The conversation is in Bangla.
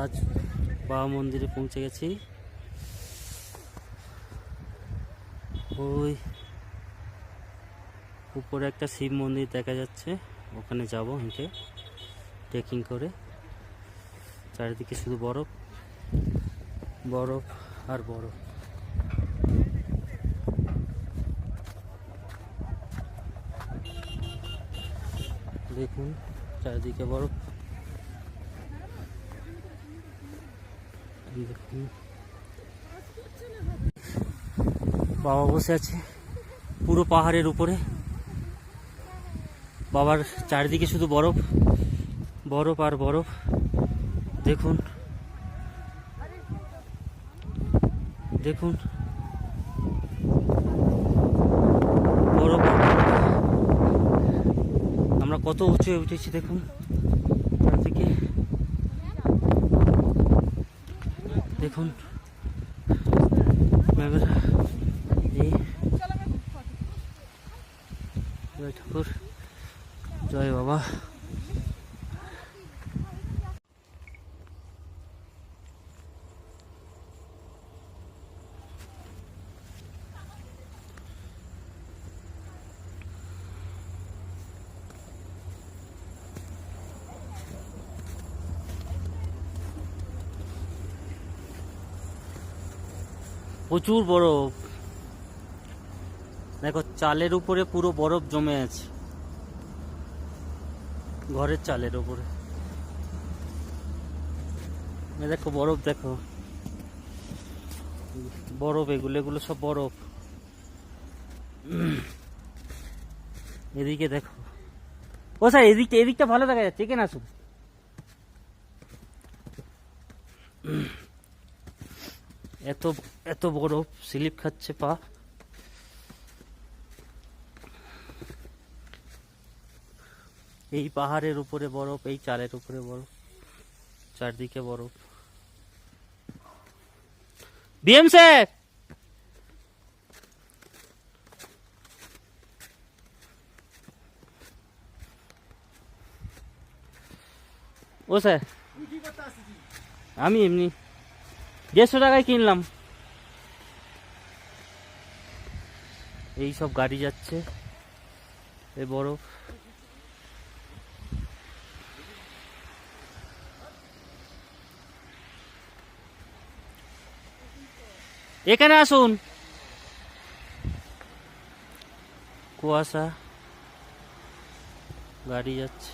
আজ বাবা মন্দিরে পৌঁছে গেছি। ওই উপরে একটা শিব মন্দির দেখা যাচ্ছে, ওখানে যাব হেঁটে ট্রেকিং করে। চারিদিকে শুধু বরফ বরফ আর বরফ। দেখুন চারিদিকে বরফ। দেখুন বাবা বসে আছে পুরো পাহাড়ের উপরে। বাবার চারিদিকে শুধু বরফ বরফ আর বরফ। দেখুন দেখুন বরফ। আমরা কত উঁচু উঠেছি দেখুন চারদিকে। দেখুন এই জয় ঠাকুর, জয় বাবা। প্রচুর বরফ, দেখো চালের উপরে পুরো বরফ জমে আছে, ঘরের চালের উপরে। দেখো বরফ, দেখো বরফ, এগুলো সব বরফ। এদিকে দেখো, ও স্যার এদিকটা ভালো দেখা যাচ্ছে, এখানে আসুন। এত এত বরফ, স্লিপ খাচ্ছে পা। এই পাহাড়ের উপরে বরফ, এই চালের উপরে বরফ, চারদিকে বরফ। বিএম স্যার, ও স্যার আমি এমনি 150 টাকায় কিনলাম। এই সব গাড়ি যাচ্ছে, এই বরফ। এখানে আসুন। কুয়াশা, গাড়ি যাচ্ছে।